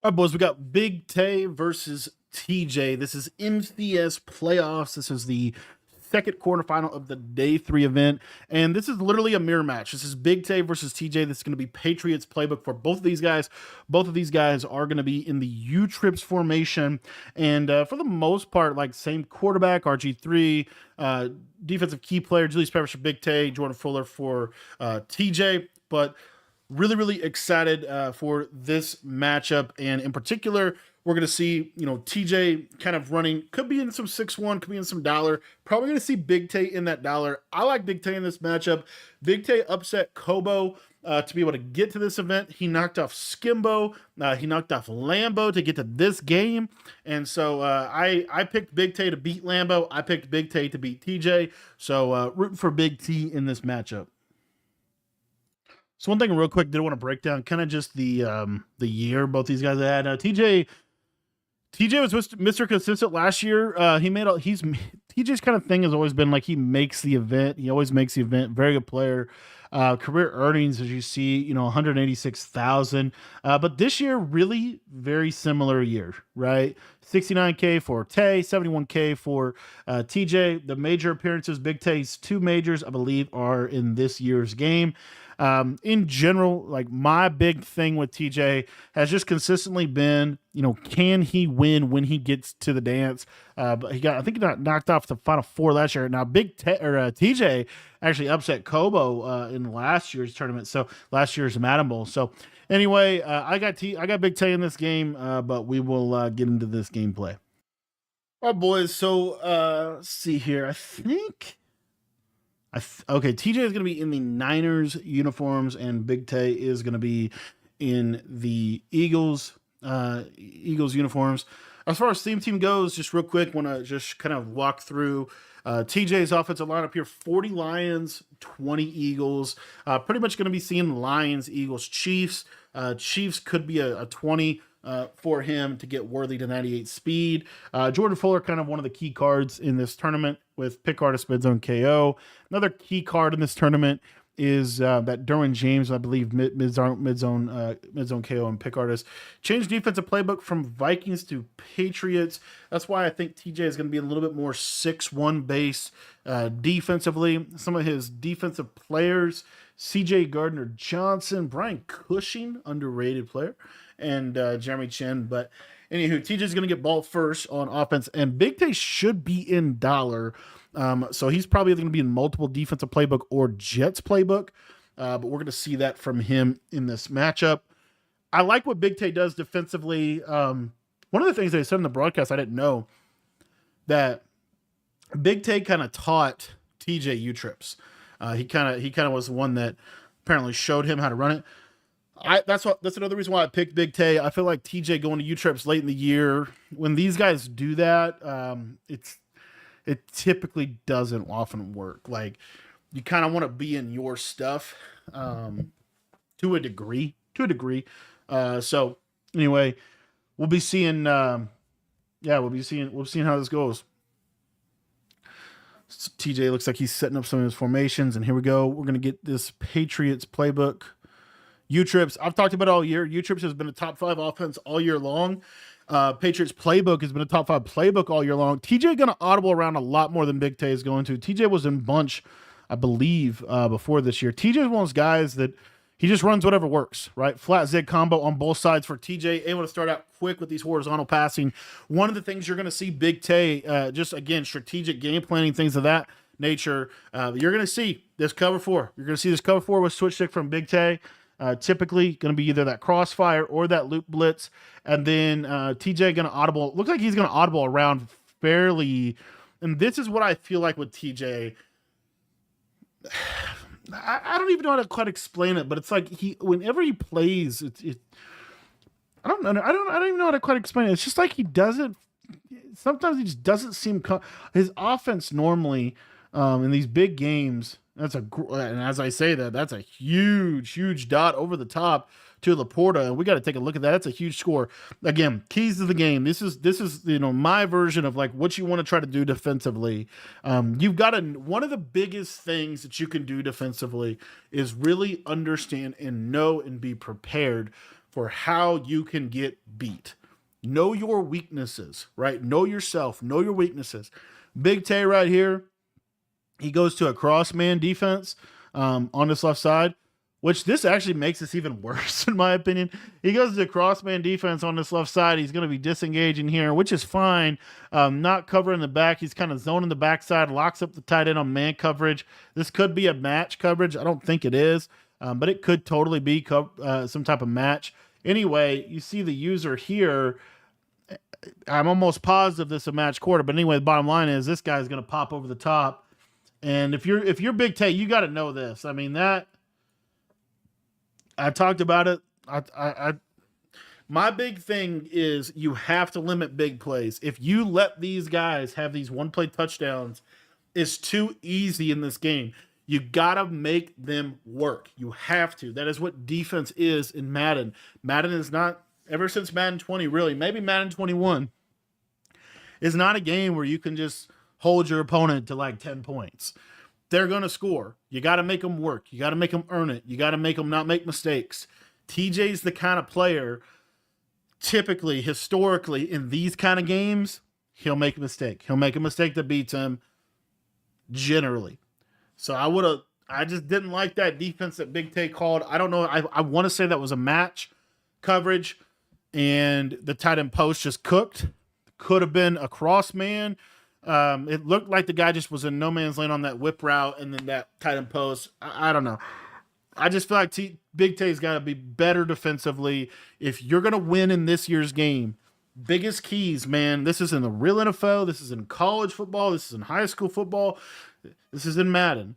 All right, boys, we got Big Tay versus TJ. This is MCS playoffs. This is the second quarterfinal of the day 3 event. And this is literally a mirror match. This is Big Tay versus TJ. This is going to be Patriots playbook for both of these guys. Both of these guys are going to be in the U-Trips formation. And for the most part, like same quarterback, RG3, defensive key player, Julius Peppers for Big Tay, Jordan Fuller for TJ. But really excited for this matchup, and in particular we're going to see TJ kind of running, could be in some 6-1, could be in some dollar, probably going to see Big Tay in that dollar. I like Big Tay in this matchup. Big Tay upset Kobo to be able to get to this event. He knocked off Skimbo, he knocked off Lambo to get to this game, and so I picked Big Tay to beat Lambo. I picked Big Tay to beat TJ, so rooting for Big T in this matchup. So one thing real quick, did want to break down kind of just the year both these guys had. TJ was Mr. Consistent last year. TJ's kind of thing has always been like he makes the event. He always makes the event. Very good player. Career earnings, as you see, 186,000. But this year, really very similar year, right? 69K for Tay, 71K for TJ. The major appearances, Big Tay's 2 majors, I believe, are in this year's game. In general, like my big thing with TJ has just consistently been, can he win when he gets to the dance? But I think he got knocked off the Final Four last year. Now, TJ actually upset Kobo in last year's tournament, so last year's Madden Bowl. So anyway, I got Big Tay in this game, but we will get into this gameplay. All right, boys. So let's see here. I think. Okay, TJ is going to be in the Niners uniforms, and Big Tay is going to be in the Eagles uniforms. As far as theme team goes, just real quick, want to just kind of walk through TJ's offensive lineup here: 40 Lions, 20 Eagles. Pretty much going to be seeing Lions, Eagles, Chiefs. Chiefs could be a 20. For him to get Worthy to 98 speed. Jordan Fuller, kind of one of the key cards in this tournament with pick artist mid-zone KO. Another key card in this tournament is that Derwin James, I believe, mid-zone KO and pick artist. Changed defensive playbook from Vikings to Patriots. That's why I think TJ is going to be a little bit more 6-1 base defensively. Some of his defensive players, CJ Gardner-Johnson, Brian Cushing, underrated player, and Jeremy Chin. But anywho, TJ's going to get ball first on offense, and Big Tay should be in dollar. So he's probably going to be in multiple defensive playbook or Jets playbook. But we're going to see that from him in this matchup. I like what Big Tay does defensively. One of the things they said in the broadcast, I didn't know, that Big Tay kind of taught TJ U-Trips. He kind of was the one that apparently showed him how to run it. That's another reason why I picked Big Tay. I feel like TJ going to U-Trips late in the year, when these guys do that, it typically doesn't often work. Like, you kind of want to be in your stuff to a degree. So anyway, we'll be seeing we'll be seeing how this goes. So TJ looks like he's setting up some of his formations, and here we go. We're going to get this Patriots playbook. U-Trips, I've talked about it all year. U-Trips has been a top 5 offense all year long. Patriots playbook has been a top 5 playbook all year long. TJ going to audible around a lot more than Big Tay is going to. TJ was in bunch, I believe, before this year. TJ is one of those guys that he just runs whatever works, right? Flat zig combo on both sides for TJ, able to start out quick with these horizontal passing. One of the things you're going to see Big Tay, just again, strategic game planning, things of that nature. You're going to see this cover 4. You're going to see this cover 4 with switch stick from Big Tay. Typically going to be either that crossfire or that loop blitz. And then TJ going to audible. Looks like he's going to audible around fairly. And this is what I feel like with TJ. I don't even know how to quite explain it, but it's like whenever he plays, I don't know. I don't even know how to quite explain it. It's just like he doesn't. Sometimes he just doesn't seem. His offense normally in these big games. And as I say that, that's a huge dot over the top to Laporta, and we got to take a look at that. That's a huge score. Again, keys to the game. This is my version of like what you want to try to do defensively. You've got to, one of the biggest things that you can do defensively is really understand and know and be prepared for how you can get beat. Know your weaknesses, right? Know yourself, know your weaknesses. Big Tay right here, he goes to a cross man defense on this left side, which this actually makes this even worse, in my opinion. He goes to cross man defense on this left side. He's going to be disengaging here, which is fine. Not covering the back. He's kind of zoning the backside, locks up the tight end on man coverage. This could be a match coverage. I don't think it is, but it could totally be some type of match. Anyway, you see the user here. I'm almost positive this is a match quarter, but anyway, the bottom line is this guy's going to pop over the top. And if you're Big Tay, you got to know this. I mean, that I talked about it. My big thing is you have to limit big plays. If you let these guys have these one play touchdowns, it's too easy in this game. You got to make them work. You have to. That is what defense is in Madden. Madden is not, ever since Madden 20, really, maybe Madden 21, is not a game where you can just hold your opponent to like 10 points. They're going to score. You got to make them work. You got to make them earn it. You got to make them not make mistakes. TJ's the kind of player, typically, historically, in these kind of games, he'll make a mistake. He'll make a mistake that beats him, generally. So I just didn't like that defense that Big Tay called. I don't know. I want to say that was a match coverage, and the tight end post just cooked. Could have been a cross man. It looked like the guy just was in no man's land on that whip route, and then that tight end post. I don't know. I just feel like Big Tay's got to be better defensively. If you're going to win in this year's game, biggest keys, man, this is in the real NFL. This is in college football. This is in high school football. This is in Madden.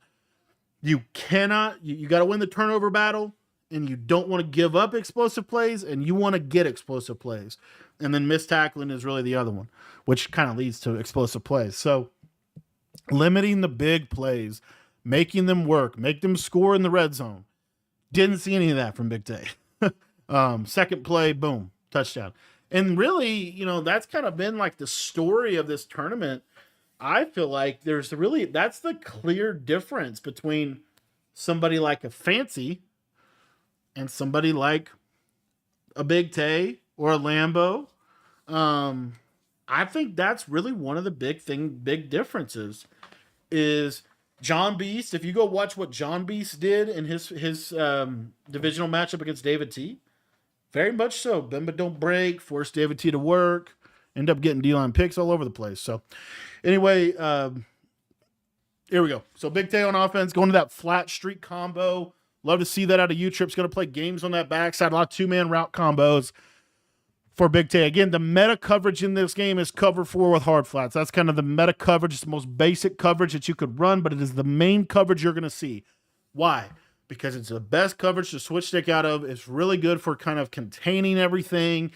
You cannot, you got to win the turnover battle, and you don't want to give up explosive plays, and you want to get explosive plays. And then missed tackling is really the other one, which kind of leads to explosive plays. So limiting the big plays, making them work, make them score in the red zone. Didn't see any of that from Big Tay. Second play, boom, touchdown. And really, that's kind of been like the story of this tournament. I feel like that's the clear difference between somebody like a Fancy and somebody like a Big Tay or a Lambo. I think that's really one of the big differences is John Beast. If you go watch what John Beast did in his divisional matchup against David T, very much so. Bend but don't break, force David T to work, end up getting D-line picks all over the place. So anyway, here we go. So Big Tay on offense, going to that flat streak combo. Love to see that out of U-Trip's going to play games on that backside. A lot of two-man route combos for Big Tay. Again, the meta coverage in this game is cover 4 with hard flats. That's kind of the meta coverage. It's the most basic coverage that you could run, but it is the main coverage you're going to see. Why? Because it's the best coverage to switch stick out of. It's really good for kind of containing everything.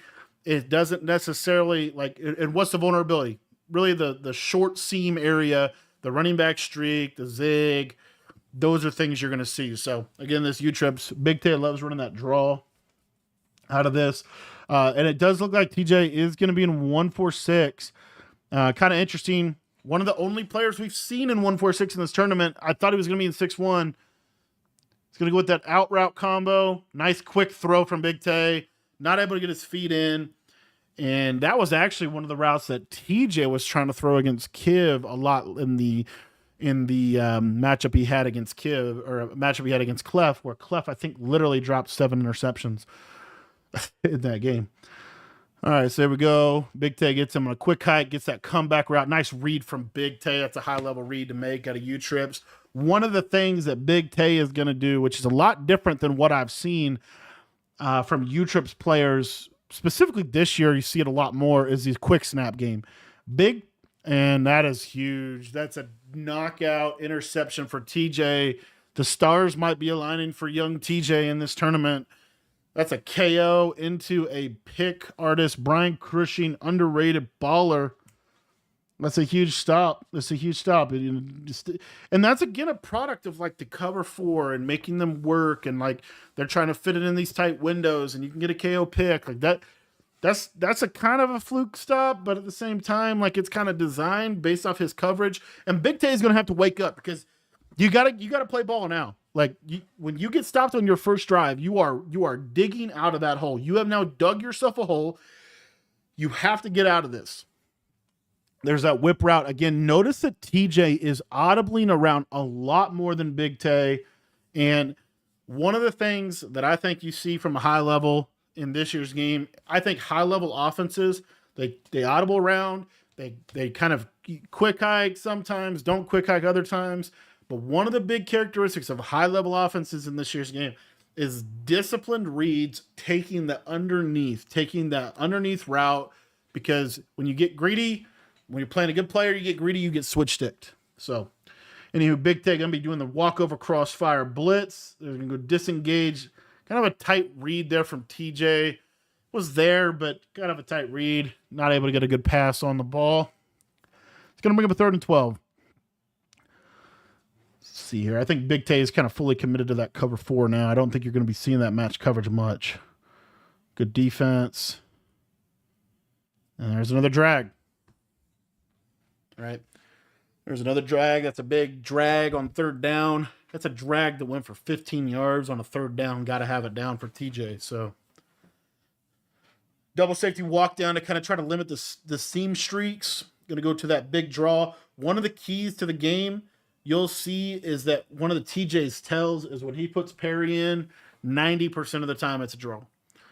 It doesn't necessarily, and what's the vulnerability? Really the short seam area, the running back streak, the zig. Those are things you're going to see. So, again, this U-Trips, Big Tay loves running that draw out of this. And it does look like TJ is going to be in 146. Kind of interesting. One of the only players we've seen in 146 in this tournament. I thought he was going to be in 6-1. He's going to go with that out route combo. Nice quick throw from Big Tay. Not able to get his feet in. And that was actually one of the routes that TJ was trying to throw against Kiv a lot in the matchup he had against Kiv, or a matchup he had against Clef, where Clef, I think, literally dropped 7 interceptions in that game. All right, so there we go. Big Tay gets him on a quick hike, gets that comeback route. Nice read from Big Tay. That's a high-level read to make out of U-Trips. One of the things that Big Tay is going to do, which is a lot different than what I've seen from U-Trips players, specifically this year, you see it a lot more, is these quick snap game. And that is huge. That's a knockout interception for TJ. The stars might be aligning for young TJ in this tournament. That's a KO into a pick artist. Brian Cushing, underrated baller. That's a huge stop. That's a huge stop. And that's, again, a product of like the cover 4 and making them work. And like they're trying to fit it in these tight windows and you can get a KO pick like that. That's a kind of a fluke stop, but at the same time, like it's kind of designed based off his coverage. And Big Tay is going to have to wake up because you got to play ball now. Like when you get stopped on your first drive, you are digging out of that hole. You have now dug yourself a hole. You have to get out of this. There's that whip route. Again, notice that TJ is audibling around a lot more than Big Tay. And one of the things that I think you see from a high level in this year's game, I think high level offenses, they audible around, they kind of quick hike sometimes, don't quick hike other times. But one of the big characteristics of high level offenses in this year's game is disciplined reads, taking that underneath route, because when you get greedy, when you're playing a good player, you get greedy, you get switch sticked. So, anywho, Big Tay going to be doing the walkover crossfire blitz. They're going to go disengage. Kind of a tight read there from TJ. Was there, but kind of a tight read. Not able to get a good pass on the ball. It's going to bring up a 3rd and 12. Let's see here. I think Big Tay is kind of fully committed to that cover 4 now. I don't think you're going to be seeing that match coverage much. Good defense. And there's another drag. All right. There's another drag. That's a big drag on 3rd down. That's a drag that went for 15 yards on a 3rd down. Got to have it down for TJ. So double safety walk down to kind of try to limit the seam streaks. Going to go to that big draw. One of the keys to the game you'll see is that one of the TJ's tells is when he puts Perry in, 90% of the time it's a draw.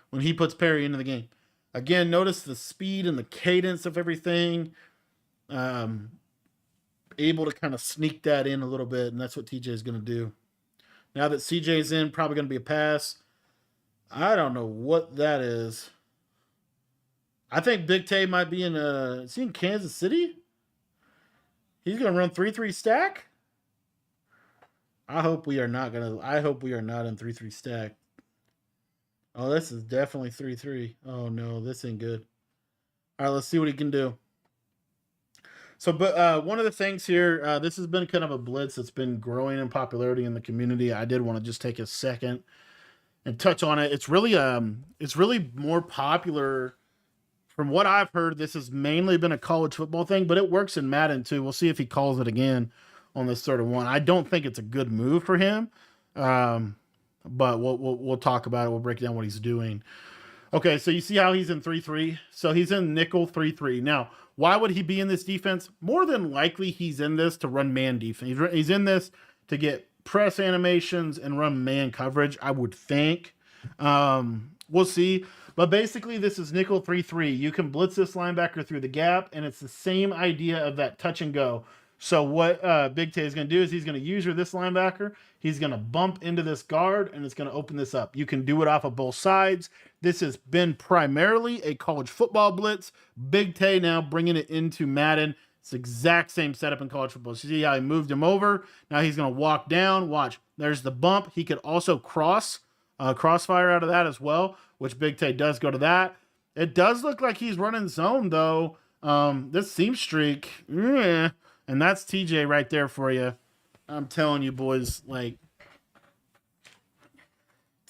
When he puts Perry into the game. Again, notice the speed and the cadence of everything. Able to kind of sneak that in a little bit, and that's what TJ is going to do. Now that CJ's in, probably going to be a pass. I don't know what that is. I think Big Tay might be is he in Kansas City? He's going to run 3-3 stack? I hope we are not in 3-3 stack. Oh, this is definitely 3-3. Oh no, this ain't good. All right, let's see what he can do. So, but one of the things here, this has been kind of a blitz that's been growing in popularity in the community. I did want to just take a second and touch on it. It's really more popular. From what I've heard, this has mainly been a college football thing, but it works in Madden too. We'll see if he calls it again on this 3rd and 1. I don't think it's a good move for him, but we'll talk about it. We'll break down what he's doing. Okay, so you see how he's in 3-3. So he's in nickel 3-3. Now, why would he be in this defense? More than likely, he's in this to run man defense. He's in this to get press animations and run man coverage, I would think. We'll see. But basically, this is nickel 3-3. You can blitz this linebacker through the gap, and it's the same idea of that touch and go. So what Big Tay is going to do is he's going to use this linebacker. He's going to bump into this guard, and it's going to open this up. You can do it off of both sides. This has been primarily a college football blitz. Big Tay now bringing it into Madden. It's the exact same setup in college football. So see how he moved him over? Now he's going to walk down. Watch. There's the bump. He could also crossfire out of that as well, which Big Tay does go to that. It does look like he's running zone, though. This seam streak, and that's TJ right there for you. I'm telling you, boys, like,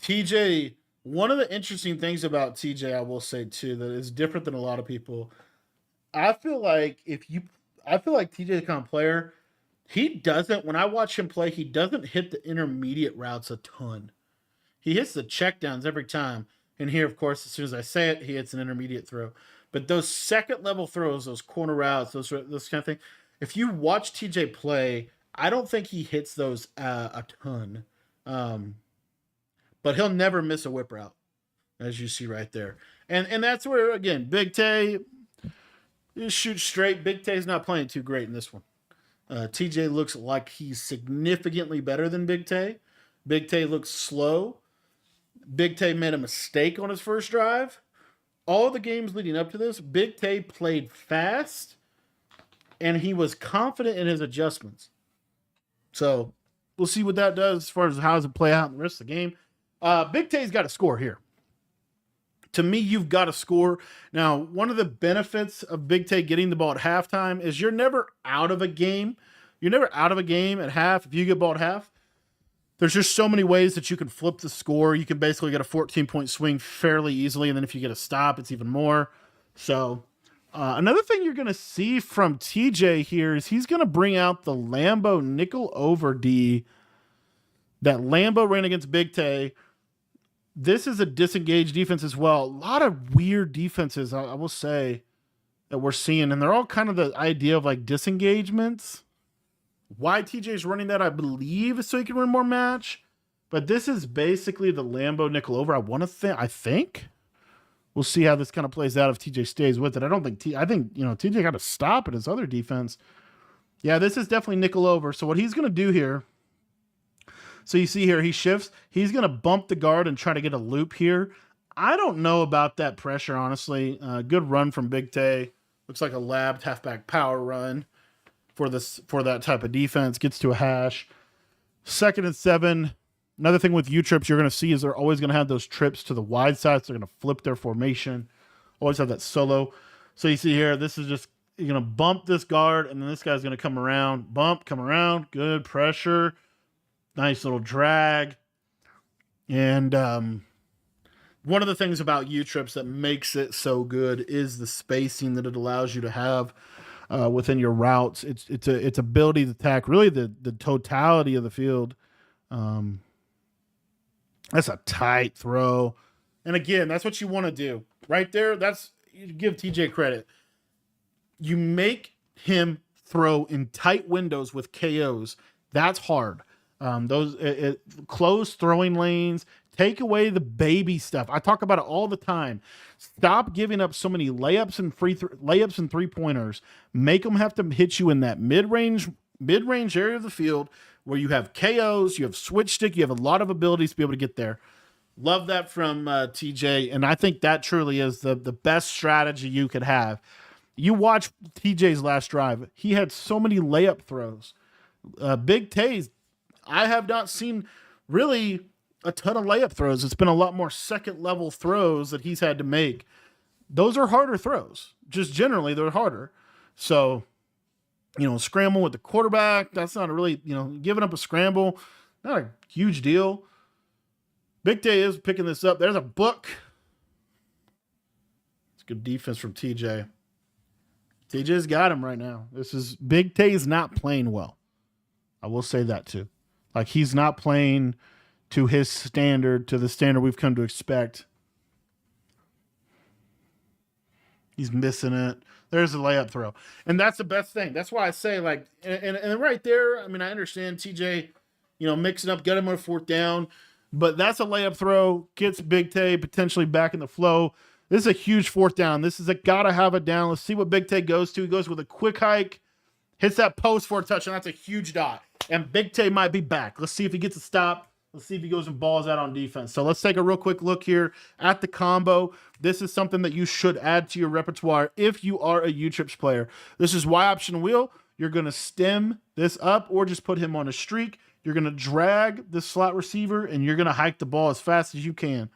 TJ, one of the interesting things about TJ, I will say, too, that is different than a lot of people. I feel like TJ the kind of player, when I watch him play, he doesn't hit the intermediate routes a ton. He hits the checkdowns every time. And here, of course, as soon as I say it, he hits an intermediate throw. But those second-level throws, those corner routes, those kind of thing, if you watch TJ play, I don't think he hits those a ton. But he'll never miss a whip route, as you see right there. And that's where, again, Big Tay shoots straight. Big Tay's not playing too great in this one. TJ looks like he's significantly better than Big Tay. Big Tay looks slow. Big Tay made a mistake on his first drive. All the games leading up to this, Big Tay played fast, and he was confident in his adjustments. So we'll see what that does as far as how does it play out in the rest of the game. Big Tay's got to score here. To me, you've got to score. Now, one of the benefits of Big Tay getting the ball at halftime is you're never out of a game. You're never out of a game at half if you get ball at half. There's just so many ways that you can flip the score. You can basically get a 14-point swing fairly easily, and then if you get a stop, it's even more. So another thing you're going to see from TJ here is he's going to bring out the Lambo nickel over D. That Lambo ran against Big Tay. This is a disengaged defense as well. A lot of weird defenses, I will say, that we're seeing, and they're all kind of the idea of like disengagements. Why TJ's running that, I believe, is so he can win more match. But this is basically the Lambo nickel over. I think. We'll see how this kind of plays out if TJ stays with it. I think TJ got to stop at his other defense. Yeah, this is definitely nickel over. So what he's going to do here, so you see here, he shifts. He's going to bump the guard and try to get a loop here. I don't know about that pressure, honestly. Good run from Big Tay. Looks like a labbed halfback power run for that type of defense. Gets to a hash. 2nd and 7. Another thing with U-trips you're going to see is they're always going to have those trips to the wide side. So they're going to flip their formation. Always have that solo. So you see here, this is just, you're going to bump this guard, and then this guy's going to come around. Bump, come around. Good pressure. Nice little drag. And one of the things about U-trips that makes it so good is the spacing that it allows you to have within your routes. It's ability to attack really the totality of the field. That's a tight throw. And again, that's what you want to do. Right there, you give TJ credit. You make him throw in tight windows with KOs. That's hard. Close throwing lanes, take away the baby stuff. I talk about it all the time. Stop giving up so many layups and layups and 3-pointers. Make them have to hit you in that mid-range area of the field where you have KOs, you have switch stick, you have a lot of abilities to be able to get there. Love that from TJ, and I think that truly is the best strategy you could have. You watch TJ's last drive. He had so many layup throws. Big Tay's, I have not seen really a ton of layup throws. It's been a lot more second-level throws that he's had to make. Those are harder throws. Just generally, they're harder. So, scramble with the quarterback, that's not a really, giving up a scramble, not a huge deal. Big Tay is picking this up. There's a book. It's good defense from TJ. TJ's got him right now. Big Tay is not playing well. I will say that too. Like, he's not playing to his standard, to the standard we've come to expect. He's missing it. There's a layup throw. And that's the best thing. That's why I say, like, and right there, I mean, I understand TJ, mixing up, get him on a 4th down, but that's a layup throw, gets Big Tay potentially back in the flow. This is a huge 4th down. This is a gotta have it down. Let's see what Big Tay goes to. He goes with a quick hike, hits that post for a touchdown. That's a huge dot. And Big Tay might be back. Let's see if he gets a stop. Let's see if he goes and balls out on defense. So let's take a real quick look here at the combo. This is something that you should add to your repertoire if you are a U-Trips player. This is Y option wheel. You're going to stem this up or just put him on a streak. You're going to drag the slot receiver, and you're going to hike the ball as fast as you can.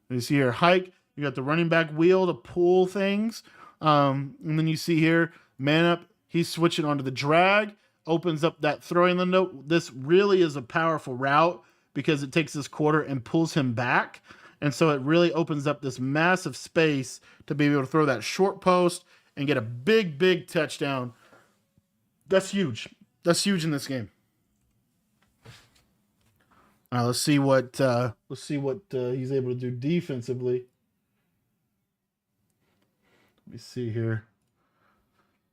You see here, hike. You got the running back wheel to pull things. And then you see here, man up. He's switching onto the drag. Opens up that throwing window. This really is a powerful route because it takes this quarter and pulls him back. And so it really opens up this massive space to be able to throw that short post and get a big, big touchdown. That's huge. That's huge in this game. All right, let's see what he's able to do defensively. Let me see here.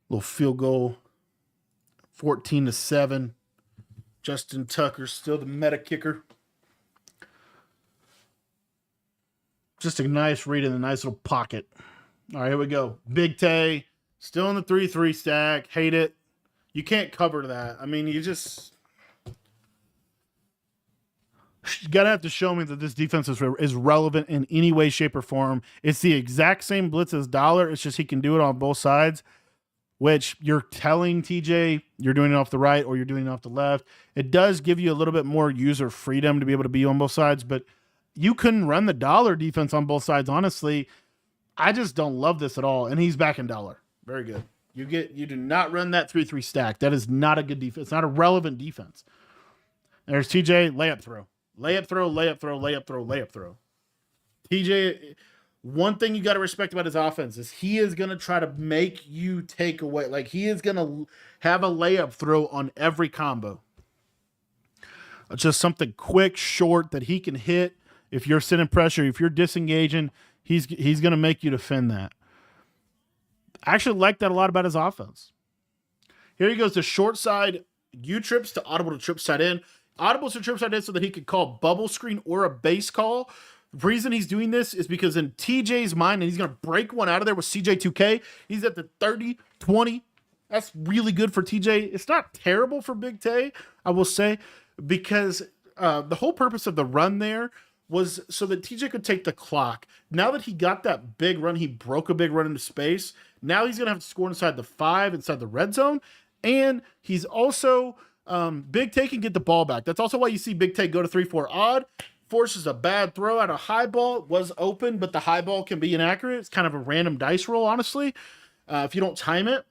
Little field goal. 14-7. Justin Tucker still the meta kicker. Just a nice read in a nice little pocket. All right, here we go. Big Tay still in the 3-3 stack. Hate it. You can't cover that. I mean, you gotta have to show me that this defense is relevant in any way, shape, or form. It's the exact same blitz as Dollar. It's just he can do it on both sides, which you're telling TJ you're doing it off the right or you're doing it off the left. It does give you a little bit more user freedom to be able to be on both sides, but you couldn't run the Dollar defense on both sides, honestly. I just don't love this at all, and he's back in Dollar. Very good. You do not run that 3-3 stack. That is not a good defense. It's not a relevant defense. There's TJ, layup throw. Layup throw, layup throw, layup throw, layup throw. TJ, one thing you got to respect about his offense is he is going to try to make you take away. Like, he is going to have a layup throw on every combo. just something quick, short that he can hit. If you're sending pressure, if you're disengaging, he's going to make you defend that. I actually like that a lot about his offense. Here he goes to short side U-trips to audible to trip side in. Audible to trip side in so that he could call bubble screen or a base call. The reason he's doing this is because in TJ's mind, and he's going to break one out of there with CJ2K, he's at the 30, 20. That's really good for TJ. It's not terrible for Big Tay, I will say, because the whole purpose of the run there was so that TJ could take the clock. Now that he got that big run, he broke a big run into space. Now he's going to have to score inside the 5, inside the red zone. And he's also, Big Tay can get the ball back. That's also why you see Big Tay go to 3-4 odd. Forces a bad throw out. A high ball was open, but the high ball can be inaccurate. It's kind of a random dice roll, honestly, if you don't time it.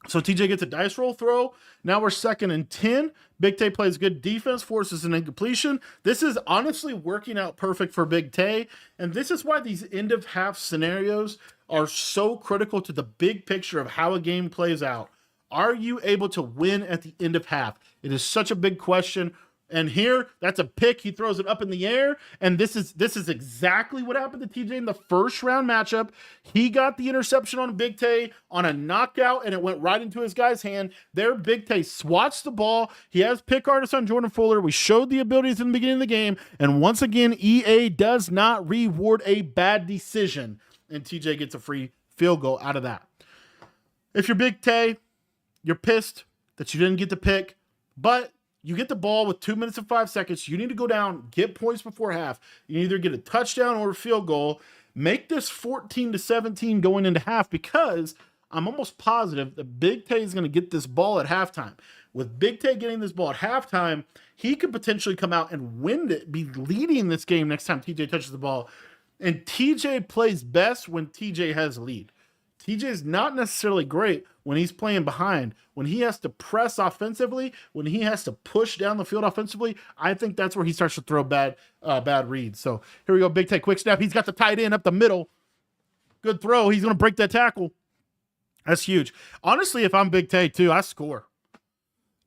So TJ gets a dice roll throw. Now we're 2nd and 10. Big Tay plays good defense, forces an incompletion. This is honestly working out perfect for Big Tay. And this is why these end of half scenarios are so critical to the big picture of how a game plays out. Are you able to win at the end of half? It is such a big question. And here, that's a pick. He throws it up in the air. And this is exactly what happened to TJ in the first round matchup. He got the interception on Big Tay on a knockout, and it went right into his guy's hand. There, Big Tay swats the ball. He has pick artist on Jordan Fuller. We showed the abilities in the beginning of the game. And once again, EA does not reward a bad decision. And TJ gets a free field goal out of that. If you're Big Tay, you're pissed that you didn't get the pick, but you get the ball with 2 minutes and 5 seconds. You need to go down, get points before half. You either get a touchdown or a field goal. Make this 14-17 going into half, because I'm almost positive that Big Tay is going to get this ball at halftime. With Big Tay getting this ball at halftime, he could potentially come out and win it, be leading this game next time TJ touches the ball. And TJ plays best when TJ has a lead. TJ is not necessarily great when he's playing behind. When he has to press offensively, when he has to push down the field offensively, I think that's where he starts to throw bad reads. So here we go, Big Tay, quick snap. He's got the tight end up the middle. Good throw. He's going to break that tackle. That's huge. Honestly, if I'm Big Tay too, I score.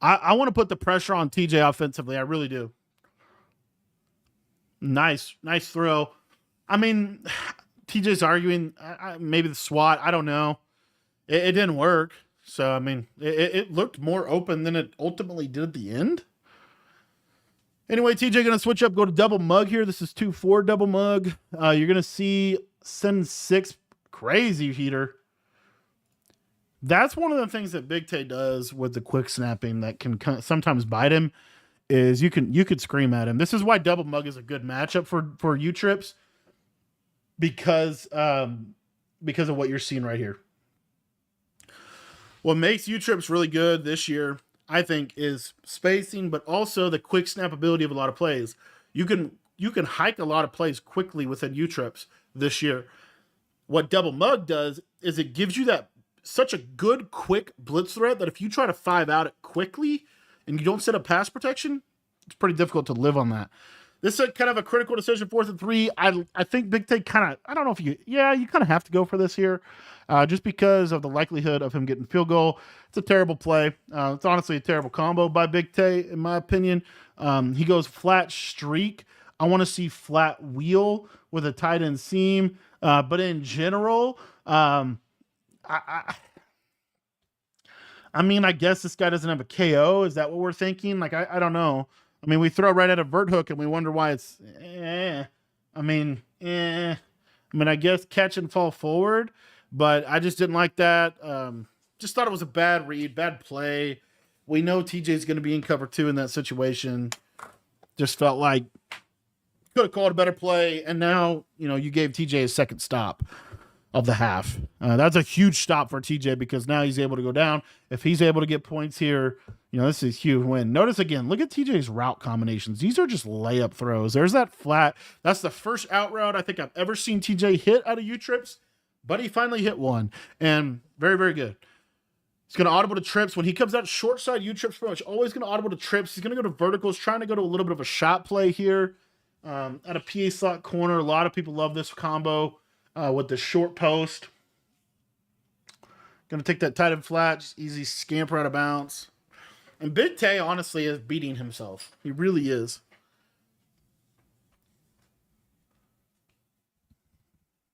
I want to put the pressure on TJ offensively. I really do. Nice throw. I mean, TJ's arguing maybe the SWAT. I don't know. It didn't work. So, I mean, it looked more open than it ultimately did at the end. Anyway, TJ going to switch up, go to double mug here. This is 2-4 double mug. You're going to see send 6. Crazy heater. That's one of the things that Big Tay does with the quick snapping that can sometimes bite him, is you could scream at him. This is why double mug is a good matchup for U-trips, because of what you're seeing right here. What makes U-trips really good this year, I think, is spacing, but also the quick snap ability of a lot of plays. You can hike a lot of plays quickly within U-trips this year. What double mug does is it gives you that such a good quick blitz threat that if you try to 5 out it quickly and you don't set up pass protection, it's pretty difficult to live on that. This is kind of a critical decision, 4th and 3. I think Big Tay kind of, I don't know if you kind of have to go for this here, just because of the likelihood of him getting field goal. It's a terrible play. It's honestly a terrible combo by Big Tay, in my opinion. He goes flat streak. I want to see flat wheel with a tight end seam. But in general, I mean, I guess this guy doesn't have a KO. Is that what we're thinking? Like, I don't know. I mean, we throw right at a vert hook and we wonder why it's I mean, I guess catch and fall forward, but I just didn't like that. Just thought it was a bad read, bad play. We know TJ's going to be in cover 2 in that situation. Just felt like could have called a better play, and now, you gave TJ a second stop of the half. That's a huge stop for TJ, because now he's able to go down. If he's able to get points here, this is a huge win. Notice again, look at TJ's route combinations. These are just layup throws. There's that flat. That's the first out route I think I've ever seen TJ hit out of U-trips, but he finally hit one, and very, very good. He's going to audible to trips. When he comes out short side, U-trips pretty much always going to audible to trips. He's going to go to verticals, trying to go to a little bit of a shot play here at a PA slot corner. A lot of people love this combo with the short post. Going to take that tight end flat, just easy scamper out of bounds. And Big Tay, honestly, is beating himself. He really is.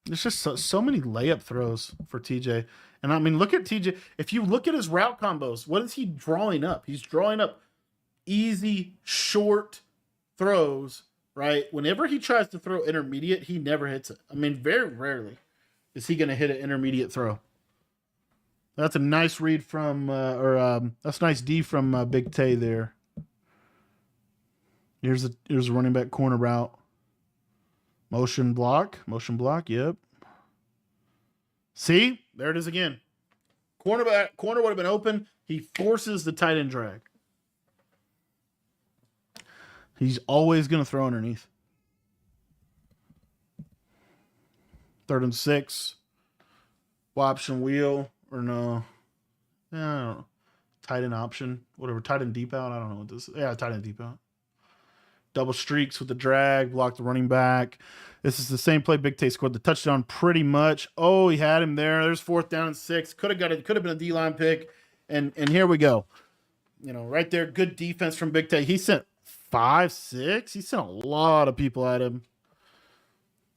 There's just so many layup throws for TJ. And I mean, look at TJ. If you look at his route combos, what is he drawing up? He's drawing up easy, short throws, right? Whenever he tries to throw intermediate, he never hits it. I mean, very rarely is he going to hit an intermediate throw. That's a nice read from, that's a nice D from Big Tay there. Here's a running back corner route. Motion block, yep. See? There it is again. Corner would have been open. He forces the tight end drag. He's always going to throw underneath. 3rd and 6. Option wheel or no? I don't know. Tight end option. Whatever. Tight end deep out. I don't know what this is. Yeah, tight end deep out. Double streaks with the drag. Block the running back. This is the same play Big Tay scored the touchdown pretty much. Oh, he had him there. There's 4th down and 6. Could have been a D-line pick. And here we go. You know, right there. Good defense from Big Tay. He sent 5, 6. He sent a lot of people at him.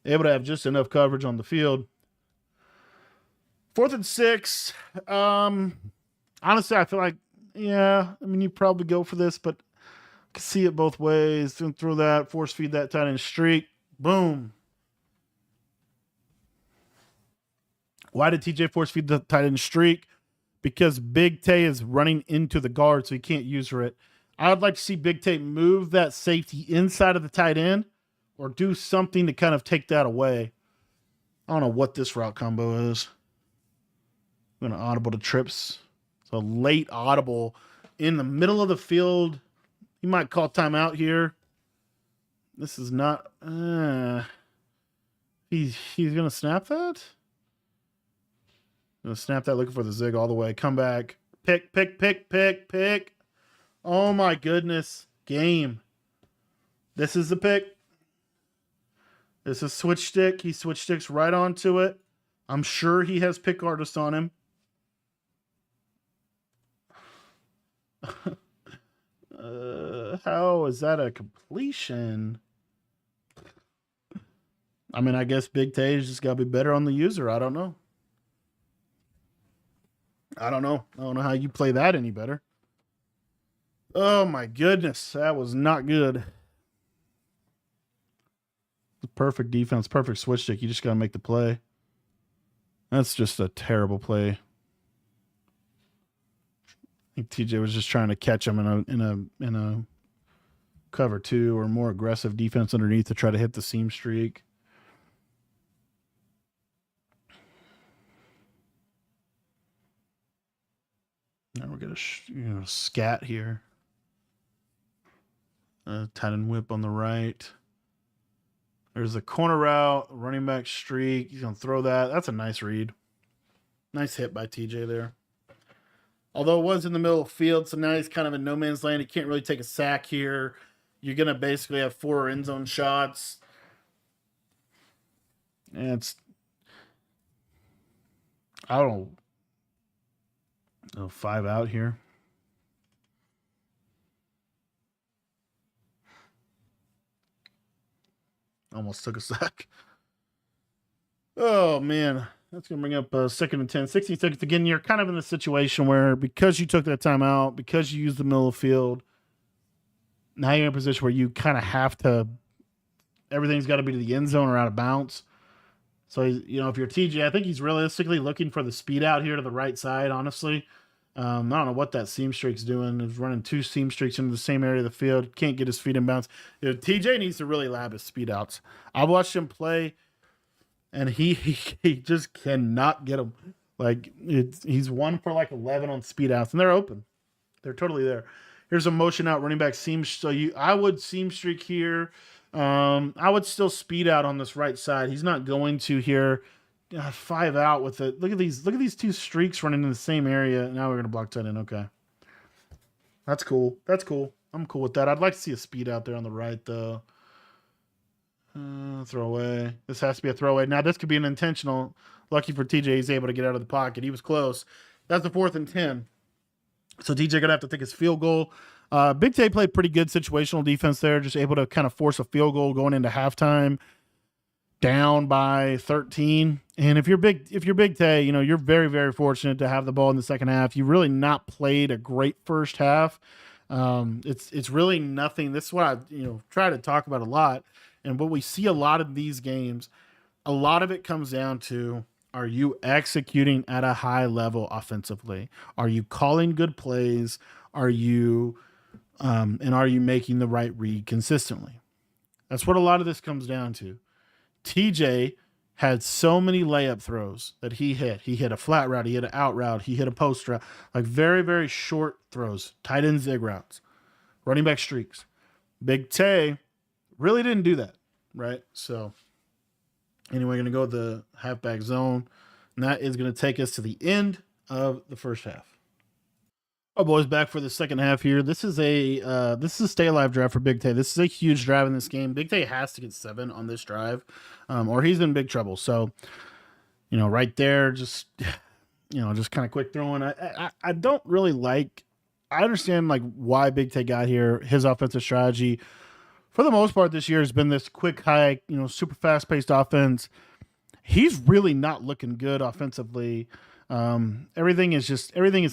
Able to have just enough coverage on the field. 4th and 6. Honestly, I feel like, yeah, I mean, you probably go for this, but I can see it both ways. Throw that, force feed that tight end streak. Boom. Why did TJ force feed the tight end streak? Because Big Tay is running into the guard, so he can't use it. I would like to see Big Tay move that safety inside of the tight end or do something to kind of take that away. I don't know what this route combo is. I'm going to audible to trips. So late audible in the middle of the field. You might call timeout here. This is not... he's going to snap that? Going to snap that, looking for the zig all the way. Come back. Pick. Oh my goodness. Game. This is the pick. This is switch stick. He switch sticks right onto it. I'm sure he has pick artist on him. How is that a completion? I mean, I guess Big Tay's just got to be better on the user. I don't know. I don't know how you play that any better. Oh my goodness, that was not good. Perfect defense, perfect switch stick. You just got to make the play. That's just a terrible play. I think TJ was just trying to catch him in a cover 2 or more aggressive defense underneath to try to hit the seam streak. Now we're gonna scat here. Tight end whip on the right. There's a corner route, running back streak. He's gonna throw that. That's a nice read. Nice hit by TJ there. Although it was in the middle of the field, so now he's kind of in no man's land. He can't really take a sack here. You're going to basically have 4 end zone shots. And it's, I don't know, 5 out here. Almost took a sack. Oh, man. That's going to bring up 2nd and 10, 60 seconds. Again, you're kind of in the situation where because you took that time out, because you used the middle of the field, now you're in a position where you kind of have to, everything's got to be to the end zone or out of bounds. So, you know, if you're TJ, I think he's realistically looking for the speed out here to the right side, honestly. I don't know what that seam streak's doing. He's running 2 seam streaks into the same area of the field. Can't get his feet in bounds. You know, TJ needs to really lab his speed outs. I've watched him play, and he just cannot get them. Like, he's 1 for like 11 on speed outs, and they're open. They're totally there. Here's a motion out running back seam. So I would seam streak here. I would still speed out on this right side. He's not going to here. 5 out with it. Look at these 2 streaks running in the same area. Now we're gonna block tight end. Okay, that's cool. I'm cool with that. I'd like to see a speed out there on the right though. Throwaway. This has to be a throwaway. Now this could be an intentional. Lucky for TJ, he's able to get out of the pocket. He was close. That's the 4th and 10. So TJ gonna have to take his field goal. Big Tay played pretty good situational defense there, just able to kind of force a field goal going into halftime, down by 13. And if you're Big Tay, you know, you're very, very fortunate to have the ball in the second half. You really not played a great first half. It's really nothing. This is what I try to talk about a lot, and what we see a lot of these games. A lot of it comes down to, are you executing at a high level offensively? Are you calling good plays? Are you making the right read consistently? That's what a lot of this comes down to. TJ had so many layup throws that he hit. He hit a flat route, he hit an out route, he hit a post route, like very, very short throws, tight end zig routes, running back streaks. Big Tay really didn't do that, right? So anyway, going to go with the halfback zone, and that is going to take us to the end of the first half. Oh, boys, back for the second half here. This is a stay alive drive for Big Tay. This is a huge drive in this game. Big Tay has to get 7 on this drive, or he's in big trouble. So, right there, just just kind of quick throwing. I don't really like. I understand like why Big Tay got here. His offensive strategy, for the most part, this year has been this quick hike, super fast paced offense. He's really not looking good offensively. Everything is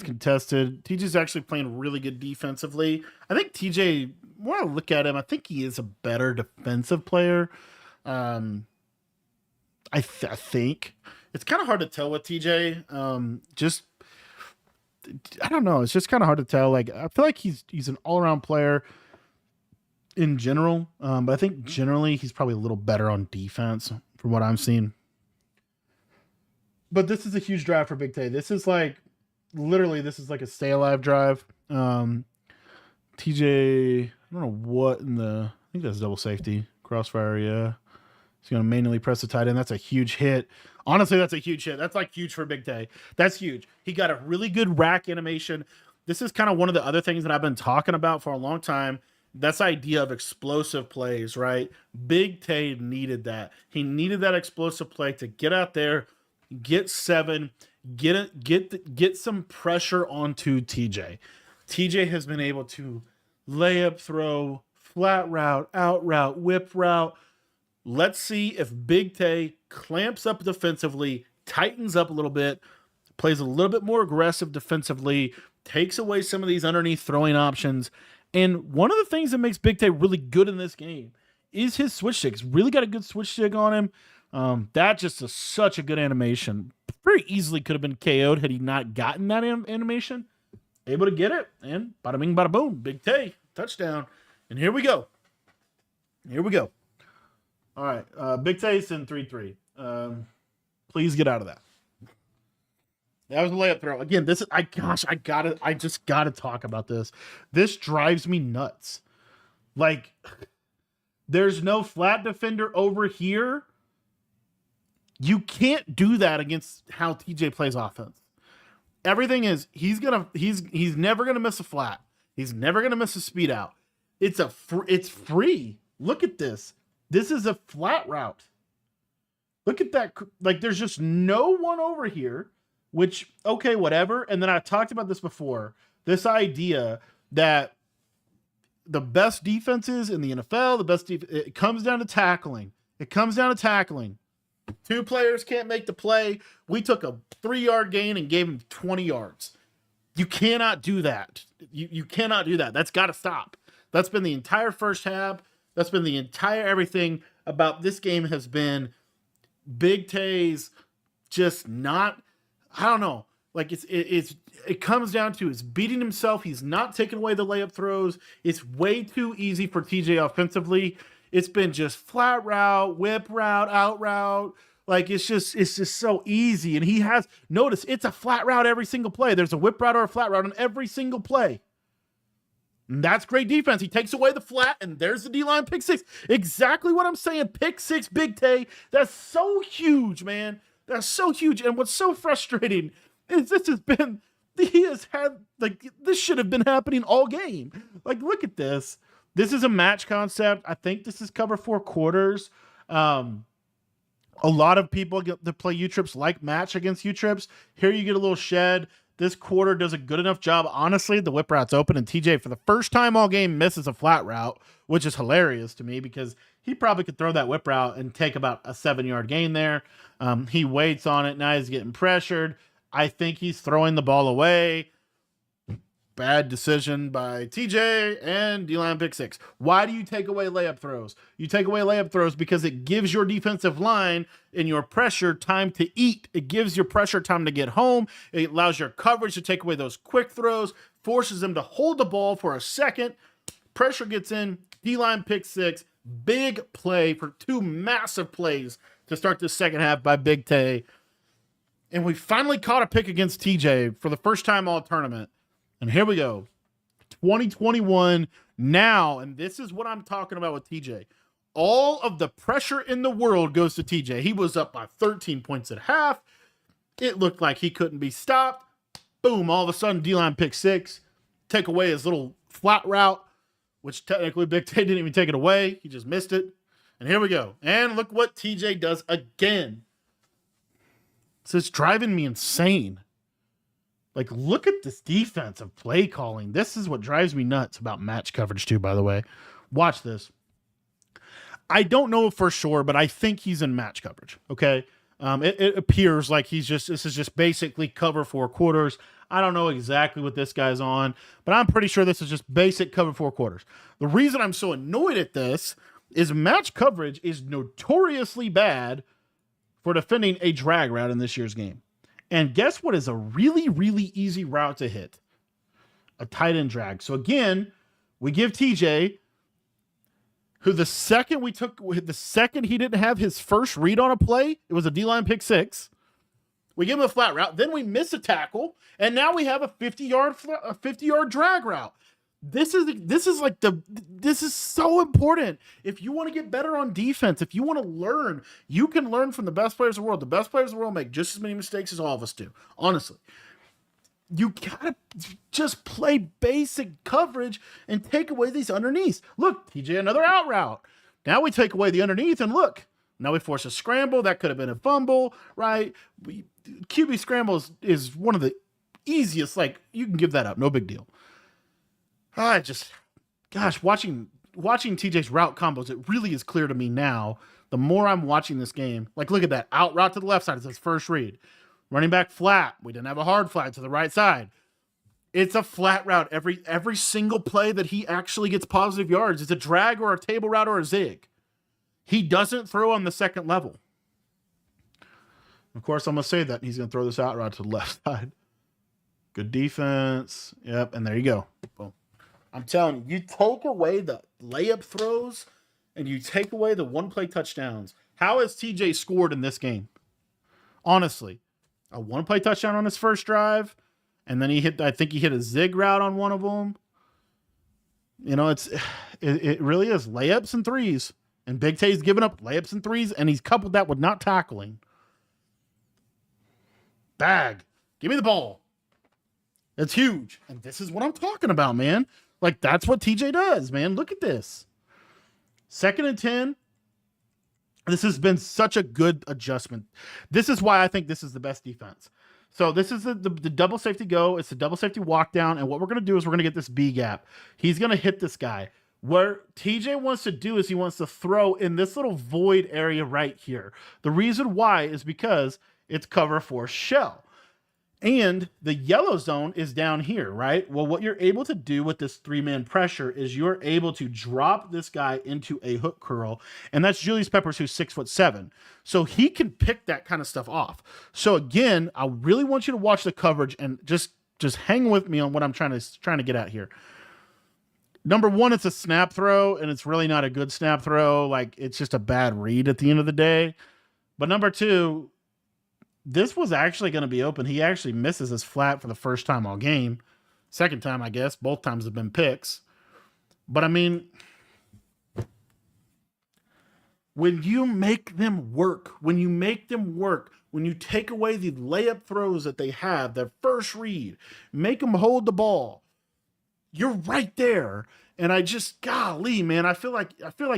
contested. TJ's actually playing really good defensively. I think TJ, when I look at him, I think he is a better defensive player. I think it's kind of hard to tell with TJ. I don't know. It's just kind of hard to tell. Like, I feel like he's an all around player in general. But I think generally he's probably a little better on defense from what I'm seeing. But this is a huge drive for Big Tay. This is like a stay alive drive. TJ, I don't know what I think that's double safety. Crossfire, yeah. He's going to manually press the tight end. That's a huge hit. Honestly, that's a huge hit. That's like huge for Big Tay. That's huge. He got a really good rack animation. This is kind of one of the other things that I've been talking about for a long time. That's the idea of explosive plays, right? Big Tay needed that. He needed that explosive play to get out there, get 7, get some pressure onto TJ. TJ has been able to layup throw, flat route, out route, whip route. Let's see if Big Tay clamps up defensively, tightens up a little bit, plays a little bit more aggressive defensively, takes away some of these underneath throwing options. And one of the things that makes Big Tay really good in this game is his switch stick. He's really got a good switch stick on him. That just is such a good animation. Very easily could have been KO'd had he not gotten that animation. Able to get it, and bada bing, bada boom. Big Tay, touchdown. And here we go. All right, Big Tay's in 3-3. Please get out of that. That was a layup throw. Again, I just gotta talk about this. This drives me nuts. Like, there's no flat defender over here. You can't do that against how TJ plays offense. Everything is he's never gonna miss a flat. He's never gonna miss a speed out. It's free. Look at this. This is a flat route. Look at that. Like, there's just no one over here, which, okay, whatever. And then I talked about this before. This idea that the best defenses in the NFL, it comes down to tackling. Two players can't make the play. We took a 3-yard gain and gave him 20 yards. You cannot do that. You cannot do that. That's got to stop. That's been the entire first half. That's been the entire everything about this game has been Big Tay's just not, I don't know. Like, it comes down to it's beating himself. He's not taking away the layup throws. It's way too easy for TJ offensively. It's been just flat route, whip route, out route. Like, it's just so easy. And he has, notice, it's a flat route every single play. There's a whip route or a flat route on every single play. And that's great defense. He takes away the flat, and there's the D-line pick 6. Exactly what I'm saying. Pick 6, Big Tay. That's so huge, man. That's so huge. And what's so frustrating is he has had, like, this should have been happening all game. Like, look at this. This is a match concept. I think this is cover 4 quarters. A lot of people get to play U-Trips like match against U-Trips. Here you get a little shed. this quarter does a good enough job. Honestly, the whip route's open, and TJ, for the first time all game, misses a flat route, which is hilarious to me because he probably could throw that whip route and take about a 7-yard gain there. He waits on it. Now he's getting pressured. I think he's throwing the ball away. Bad decision by TJ and D-line pick 6. Why do you take away layup throws? You take away layup throws because it gives your defensive line and your pressure time to eat. It gives your pressure time to get home. It allows your coverage to take away those quick throws, forces them to hold the ball for a second. Pressure gets in, D-line pick 6. Big play for 2 massive plays to start the second half by Big Tay. And we finally caught a pick against TJ for the first time all tournament. And here we go. 2021 now, and this is what I'm talking about with TJ. All of the pressure in the world goes to TJ. He was up by 13 points at half. It looked like he couldn't be stopped. Boom, all of a sudden, D-line pick 6. Take away his little flat route, which technically Big Tay didn't even take it away. He just missed it. And here we go. And look what TJ does again. This is driving me insane. Like, look at this defensive play calling. This is what drives me nuts about match coverage too, by the way. Watch this. I don't know for sure, but I think he's in match coverage, okay? It appears like this is just basically cover 4 quarters. I don't know exactly what this guy's on, but I'm pretty sure this is just basic cover 4 quarters. The reason I'm so annoyed at this is match coverage is notoriously bad for defending a drag route in this year's game. And guess what is a really, really easy route to hit? A tight end drag. So again, we give TJ, who the second he didn't have his first read on a play, it was a D-line pick 6. We give him a flat route, then we miss a tackle, and now we have a 50-yard drag route. This is so important. If you want to get better on defense, if you want to learn, you can learn from the best players in the world. The best players in the world make just as many mistakes as all of us do. Honestly, you gotta just play basic coverage and take away these underneaths. Look, TJ, another out route. Now we take away the underneath, and look, now we force a scramble. That could have been a fumble, right? QB scramble is one of the easiest. Like, you can give that up, no big deal. Watching TJ's route combos, it really is clear to me now, the more I'm watching this game. Like, look at that. Out route to the left side is his first read. Running back flat. We didn't have a hard flat to the right side. It's a flat route. Every single play that he actually gets positive yards, it's a drag or a table route or a zig. He doesn't throw on the second level. Of course, I'm going to say that. He's going to throw this out route to the left side. Good defense. Yep, and there you go. Boom. I'm telling you, you take away the layup throws and you take away the one-play touchdowns. How has TJ scored in this game? Honestly, a one-play touchdown on his first drive, and then I think he hit a zig route on one of them. You know, it really is layups and threes. And Big Tay's given up layups and threes, and he's coupled that with not tackling. Bag. Give me the ball. It's huge. And this is what I'm talking about, man. Like, that's what TJ does, man. Look at this. 2nd and 10. This has been such a good adjustment. This is why I think this is the best defense. So this is the double safety go. It's the double safety walk down. And what we're going to do is we're going to get this B gap. He's going to hit this guy. What TJ wants to do is he wants to throw in this little void area right here. The reason why is because it's cover 4 shell. And the yellow zone is down here, right? Well, what you're able to do with this 3-man pressure is you're able to drop this guy into a hook curl. And that's Julius Peppers, who's 6'7". So he can pick that kind of stuff off. So again, I really want you to watch the coverage and just hang with me on what I'm trying to get at here. Number one, it's a snap throw, and it's really not a good snap throw. Like, it's just a bad read at the end of the day. But number two, this was actually going to be open. He actually misses his flat for the first time all game. Second time, I guess. Both times have been picks. But, I mean, when you make them work, when you take away the layup throws that they have, their first read, make them hold the ball, you're right there. And I just, golly, man, I feel like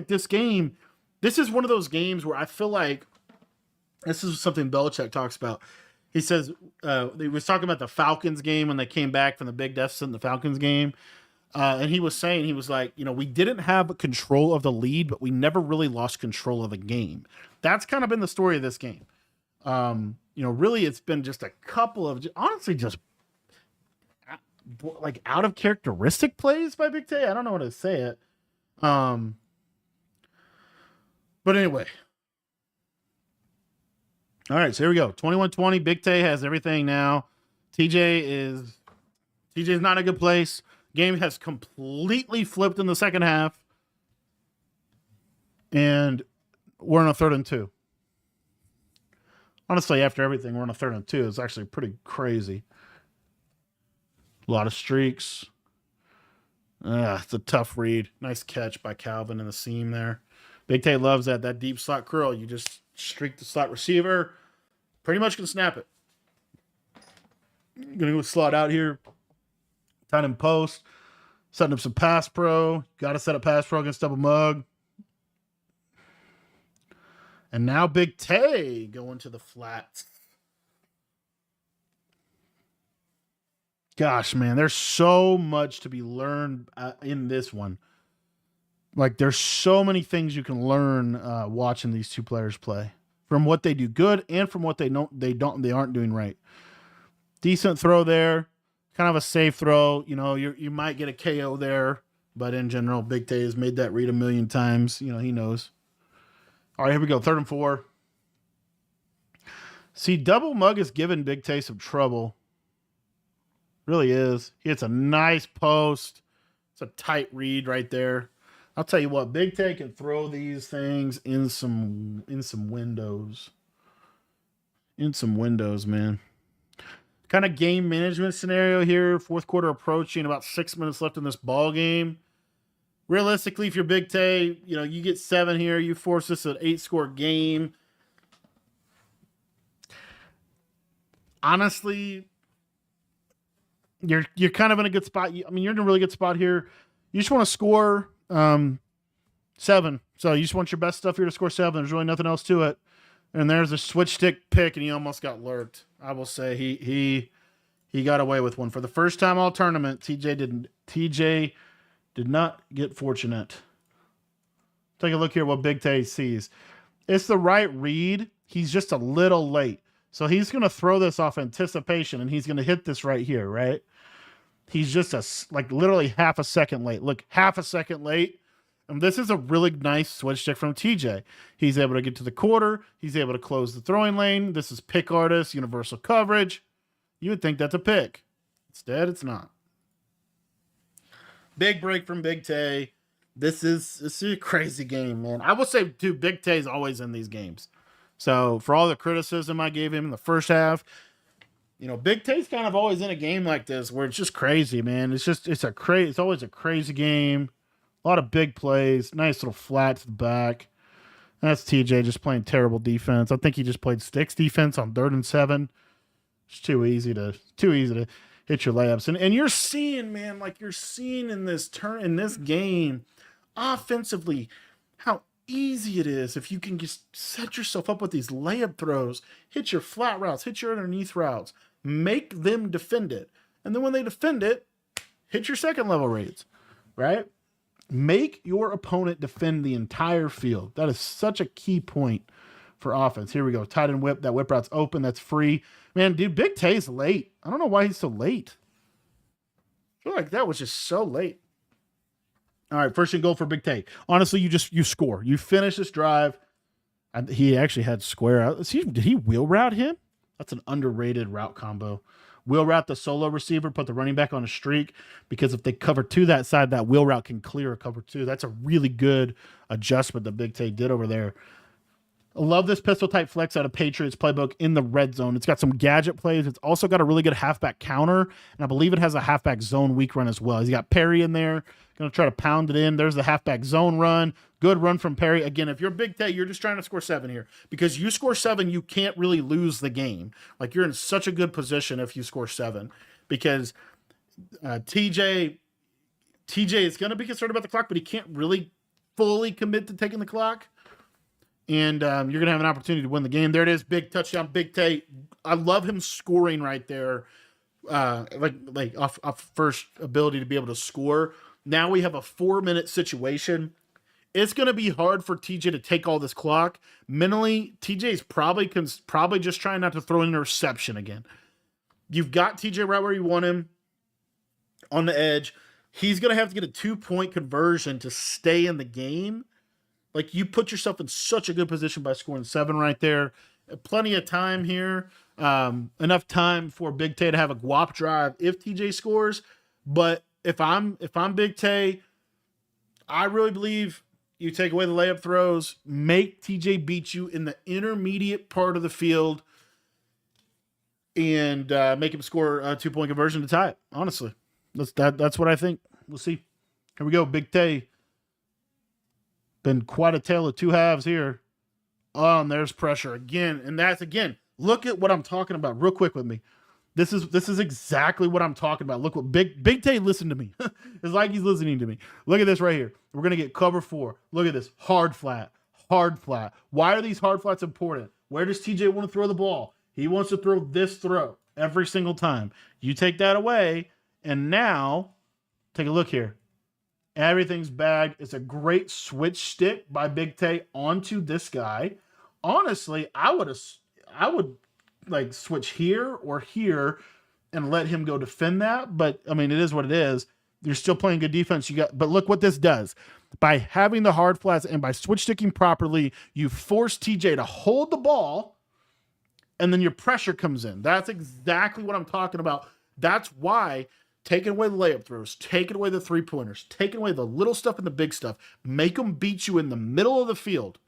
this game, this is one of those games where I feel like, this is something Belichick talks about. He says he was talking about the Falcons game when they came back from the big deficit in the Falcons game. And he was saying, he was like, we didn't have control of the lead, but we never really lost control of the game. That's kind of been the story of this game. Really, it's been just a couple of, honestly, just like out of characteristic plays by Big Tay. I don't know how to say it. But anyway. All right, so here we go. 21-20. Big Tay has everything now. TJ's not in a good place. Game has completely flipped in the second half. And we're on a 3rd and 2. Honestly, after everything, we're on a 3rd and 2. It's actually pretty crazy. A lot of streaks. It's a tough read. Nice catch by Calvin in the seam there. Big Tay loves that deep slot curl. You just streak the slot receiver. Pretty much can snap it. Gonna go slot out here. Tight end post. Setting up some pass pro. Got to set up pass pro against double mug. And now Big Tay going to the flats. Gosh, man, there's so much to be learned in this one. Like, there's so many things you can learn watching these two players play, from what they do good and from what they aren't doing right. Decent throw there, kind of a safe throw. You might get a KO there, but in general, Big Tay has made that read a million times. He knows. All right, here we go. 3rd and 4. See, double mug is giving Big Tay some trouble. Really is. He hits a nice post. It's a tight read right there. I'll tell you what, Big Tay can throw these things in some windows. In some windows, man. Kind of game management scenario here. 4th quarter approaching. About 6 minutes left in this ball game. Realistically, if you're Big Tay, you get 7 here. You force this an 8-score game. Honestly, you're kind of in a good spot. You're in a really good spot here. You just want to score 7. So you just want your best stuff here to score 7. There's really nothing else to it. And there's a switch stick pick, and he almost got lurked. I will say he got away with one for the first time all tournament. TJ did not get fortunate. Take a look here what Big Tay sees. It's the right read. He's just a little late. So he's going to throw this off anticipation, and he's going to hit this right here, right? He's just literally half a second late. Look, half a second late. And this is a really nice switch stick from TJ. He's able to get to the quarter. He's able to close the throwing lane. This is pick artist, universal coverage. You would think that's a pick. Instead, it's not. Big break from Big Tay. This is a crazy game, man. I will say, too, Big Tay's always in these games. So for all the criticism I gave him in the first half, Big Tay's kind of always in a game like this where it's just crazy, man. It's always a crazy game. A lot of big plays, nice little flat to the back. That's TJ just playing terrible defense. I think he just played sticks defense on 3rd and 7. It's too easy to hit your layups. And you're seeing, man, like you're seeing in this game, offensively, how easy it is if you can just set yourself up with these layup throws, hit your flat routes, hit your underneath routes, make them defend it. And then when they defend it, hit your second level reads, right? Make your opponent defend the entire field. That is such a key point for offense. Here we go. Tight end whip. That whip route's open. That's free. Man, dude, Big Tay's late. I don't know why he's so late. I feel like that was just so late. All right, 1st and goal for Big Tay. Honestly, you score. You finish this drive. He actually had square out. Did he wheel route him? That's an underrated route combo. Wheel route the solo receiver, put the running back on a streak, because if they cover 2 that side, that wheel route can clear a cover 2. That's a really good adjustment that Big Tay did over there. I love this pistol type flex out of Patriots playbook in the red zone. It's got some gadget plays. It's also got a really good halfback counter, and I believe it has a halfback zone weak run as well. He's got Perry in there, going to try to pound it in. There's the halfback zone run. Good run from Perry. Again, if you're Big Tay, you're just trying to score 7 here, because you score 7, you can't really lose the game. Like, you're in such a good position if you score 7, because TJ is going to be concerned about the clock, but he can't really fully commit to taking the clock. and you're going to have an opportunity to win the game. There it is. Big touchdown, Big Tay. I love him scoring right there. Like off first ability to be able to score. Now we have a 4-minute situation. It's going to be hard for TJ to take all this clock. Mentally, TJ's probably just trying not to throw an interception again. You've got TJ right where you want him on the edge. He's going to have to get a 2-point conversion to stay in the game. Like, you put yourself in such a good position by scoring 7 right there. Plenty of time here. Enough time for Big Tay to have a guap drive if TJ scores. But if I'm Big Tay, I really believe you take away the layup throws, make TJ beat you in the intermediate part of the field, and make him score a 2-point conversion to tie it. Honestly, that's what I think. We'll see. Here we go. Big Tay. Been quite a tale of two halves here. Oh, and there's pressure again. And that's, again, look at what I'm talking about real quick with me. This is exactly what I'm talking about. Look what Big Tay listened to me. It's like he's listening to me. Look at this right here. We're going to get cover 4. Look at this. Hard flat. Hard flat. Why are these hard flats important? Where does TJ want to throw the ball? He wants to throw this throw every single time. You take that away, and now, take a look here. Everything's bagged. It's a great switch stick by Big Tay onto this guy. Honestly, I would like switch here or here and let him go defend that. But I mean, it is what it is. You're still playing good defense. But look what this does. By having the hard flats and by switch sticking properly, you force TJ to hold the ball, and then your pressure comes in. That's exactly what I'm talking about. That's why taking away the layup throws, taking away the 3-pointers, taking away the little stuff and the big stuff, make them beat you in the middle of the field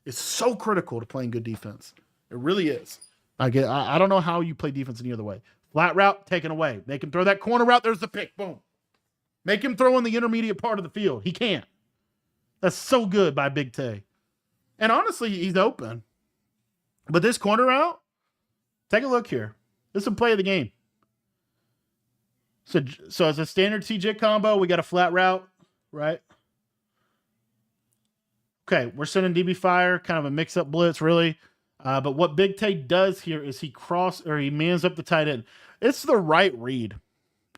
is so critical to playing good defense. It really is. I don't know how you play defense any other way. Flat route, taken away. Make him throw that corner route. There's the pick. Boom. Make him throw in the intermediate part of the field. He can't. That's so good by Big Tay. And honestly, he's open. But this corner route, take a look here. This is a play of the game. So as a standard TJ combo, we got a flat route, right? Okay, we're sending DB fire, kind of a mix-up blitz, really. But what Big Tay does here is he mans up the tight end. It's the right read.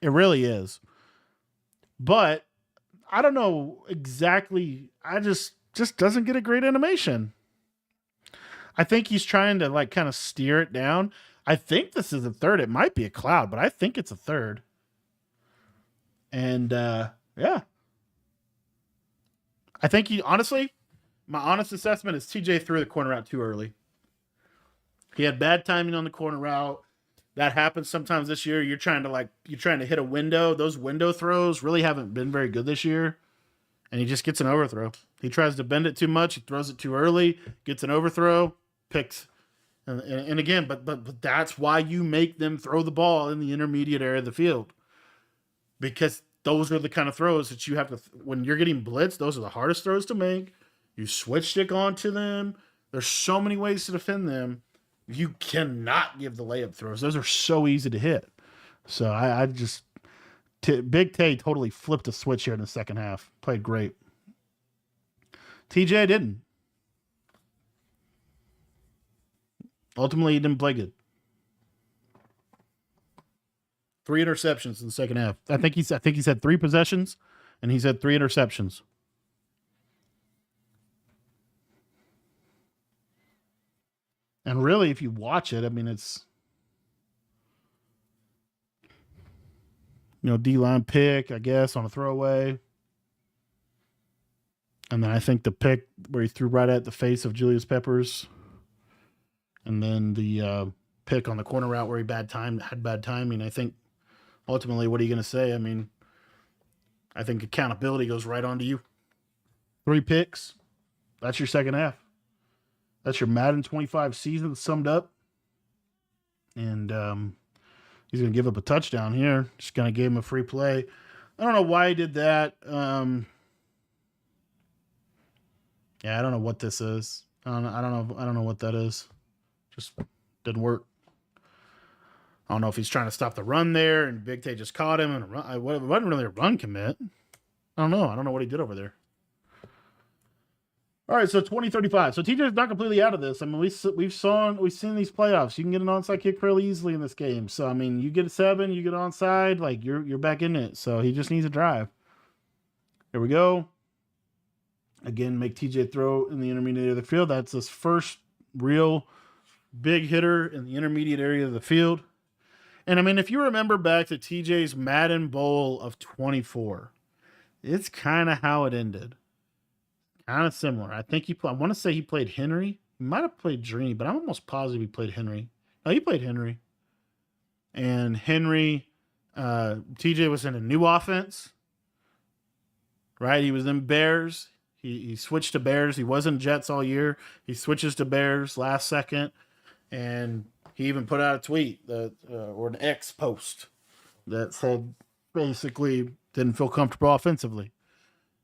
It really is. But I don't know exactly. I just doesn't get a great animation. I think he's trying to like kind of steer it down. I think this is a third. It might be a cloud, but I think it's a third. And yeah. I think my honest assessment is TJ threw the corner out too early. He had bad timing on the corner route. That happens sometimes this year. You're trying to hit a window. Those window throws really haven't been very good this year. And he just gets an overthrow. He tries to bend it too much. He throws it too early, gets an overthrow, picks. And again, but that's why you make them throw the ball in the intermediate area of the field. Because those are the kind of throws that you have to, when you're getting blitzed, those are the hardest throws to make. You switch stick onto them. There's so many ways to defend them. You cannot give the layup throws. Those are so easy to hit. So Big Tay totally flipped a switch here in the second half. Played great. TJ didn't. Ultimately, he didn't play good. 3 interceptions in the second half. I think he's had 3 possessions, and he's had 3 interceptions. And really, if you watch it, I mean, it's, D-line pick, I guess, on a throwaway. And then I think the pick where he threw right at the face of Julius Peppers. And then the pick on the corner route where he had bad timing. I think ultimately, what are you going to say? I mean, I think accountability goes right onto you. 3 picks. That's your second half. That's your Madden 25 season summed up. And he's going to give up a touchdown here. Just going to give him a free play. I don't know why he did that. Yeah, I don't know what this is. I don't know what that is. Just didn't work. I don't know if he's trying to stop the run there, and Big Tay just caught him. And it wasn't really a run commit. I don't know. I don't know what he did over there. All right, so 2035. So TJ's not completely out of this. I mean, we've seen these playoffs. You can get an onside kick fairly easily in this game. So I mean, you get a 7, you get onside, like you're back in it. So he just needs a drive. Here we go. Again, make TJ throw in the intermediate area of the field. That's his first real big hitter in the intermediate area of the field. And I mean, if you remember back to TJ's Madden Bowl of 24, it's kind of how it ended. Kind of similar. I think I want to say he played Henry. He might have played Dream, but I'm almost positive he played Henry. No, he played Henry. And Henry, TJ was in a new offense, right? He was in Bears. He switched to Bears. He wasn't Jets all year. He switches to Bears last second. And he even put out a tweet that, or an X post that said basically didn't feel comfortable offensively.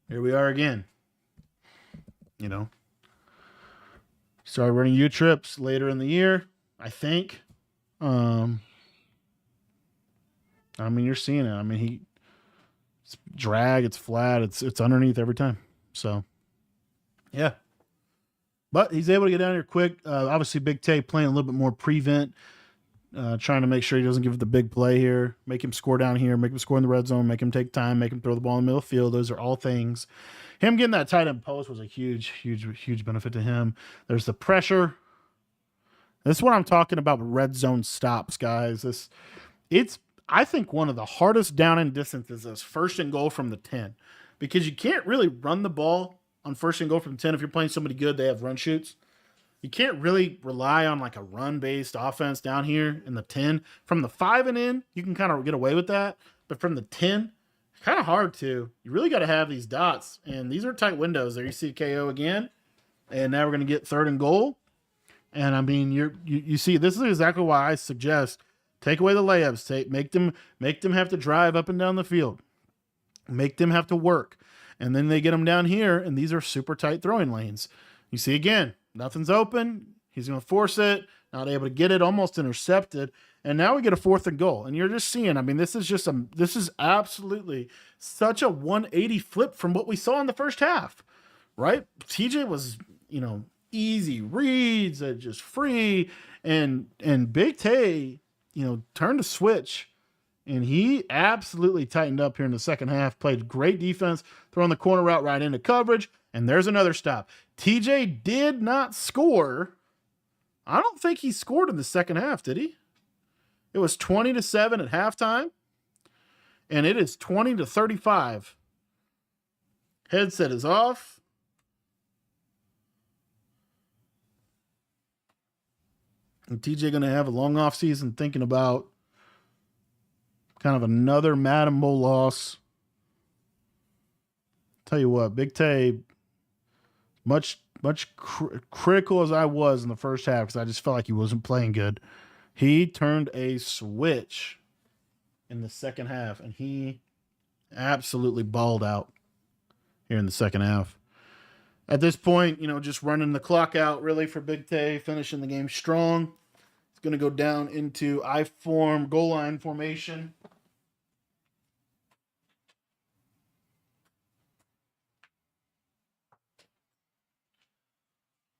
Here we are again. You know, started running U trips later in the year, I think. I mean, you're seeing it. I mean, it's drag, it's flat, it's underneath every time. So, yeah. But he's able to get down here quick. Obviously, Big Tay playing a little bit more prevent, trying to make sure he doesn't give it the big play here, make him score down here, make him score in the red zone, make him take time, make him throw the ball in the middle of the field. Those are all things. Him getting that tight end post was a huge benefit to him. There's the pressure. This is what I'm talking about with red zone stops, guys. It's I think one of the hardest down and distances is first and goal from the 10, because you can't really run the ball on first and goal from 10. If you're playing somebody good, they have run shoots. You can't really rely on like a run-based offense down here in the 10. From the 5 and in, you can kind of get away with that. But from the 10, kind of hard to. You really got to have these dots. And these are tight windows. There you see KO again. And now we're going to get 3rd and goal. And I mean, you see, this is exactly why I suggest take away the layups. Make them have to drive up and down the field. Make them have to work. And then they get them down here, and these are super tight throwing lanes. You see again, nothing's open. He's going to force it, not able to get it, almost intercepted. And now we get a 4th and goal. And you're just seeing, I mean, this is absolutely such a 180 flip from what we saw in the first half, right? TJ was, easy reads, just free, and Big Tay, turned a switch. And he absolutely tightened up here in the second half, played great defense, throwing the corner route right into coverage, and there's another stop. TJ did not score. I don't think he scored in the second half, did he? It was 20-7 at halftime, and it is 20-35. Headset is off. And TJ going to have a long off season thinking about kind of another Madden Bowl loss. Tell you what, Big Tay, much critical as I was in the first half because I just felt like he wasn't playing good. He turned a switch in the second half, and he absolutely balled out here in the second half. At this point, just running the clock out really for Big Tay, finishing the game strong. It's going to go down into I-form, goal line formation.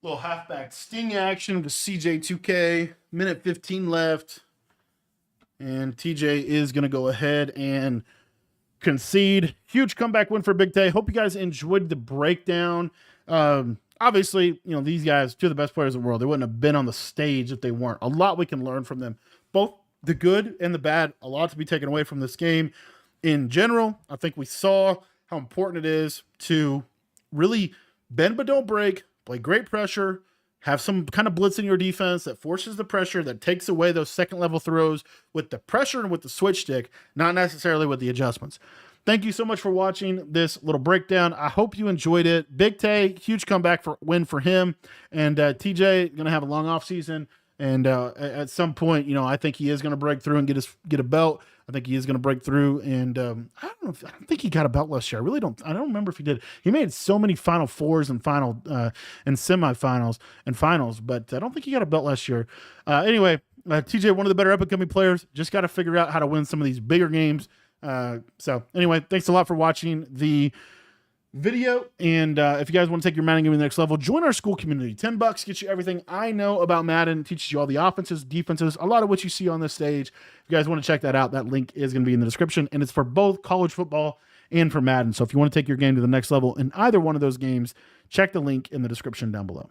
Little halfback sting action with CJ2K. Minute 15 left. And TJ is going to go ahead and concede. Huge comeback win for Big Tay. Hope you guys enjoyed the breakdown. Obviously, these guys, 2 of the best players in the world. They wouldn't have been on the stage if they weren't. A lot we can learn from them. Both the good and the bad. A lot to be taken away from this game. In general, I think we saw how important it is to really bend but don't break. Play great pressure, have some kind of blitz in your defense that forces the pressure, that takes away those second level throws with the pressure and with the switch stick, not necessarily with the adjustments. Thank you so much for watching this little breakdown. I hope you enjoyed it. Big Tay, huge comeback win for him. And TJ going to have a long off season. And at some point, I think he is going to break through and get a belt. I think he is going to break through. And I don't think he got a belt last year. I don't remember if he did. He made so many Final Fours and and semifinals and finals, but I don't think he got a belt last year. Anyway, TJ, one of the better up-and-coming players. Just got to figure out how to win some of these bigger games. So anyway, thanks a lot for watching the video. And if you guys want to take your Madden game to the next level, join our school community. $10 gets you everything I know about Madden, teaches you all the offenses, defenses, a lot of what you see on this stage. If you guys want to check that out, that link is going to be in the description, and it's for both college football and for Madden. So if you want to take your game to the next level in either one of those games, check the link in the description down below.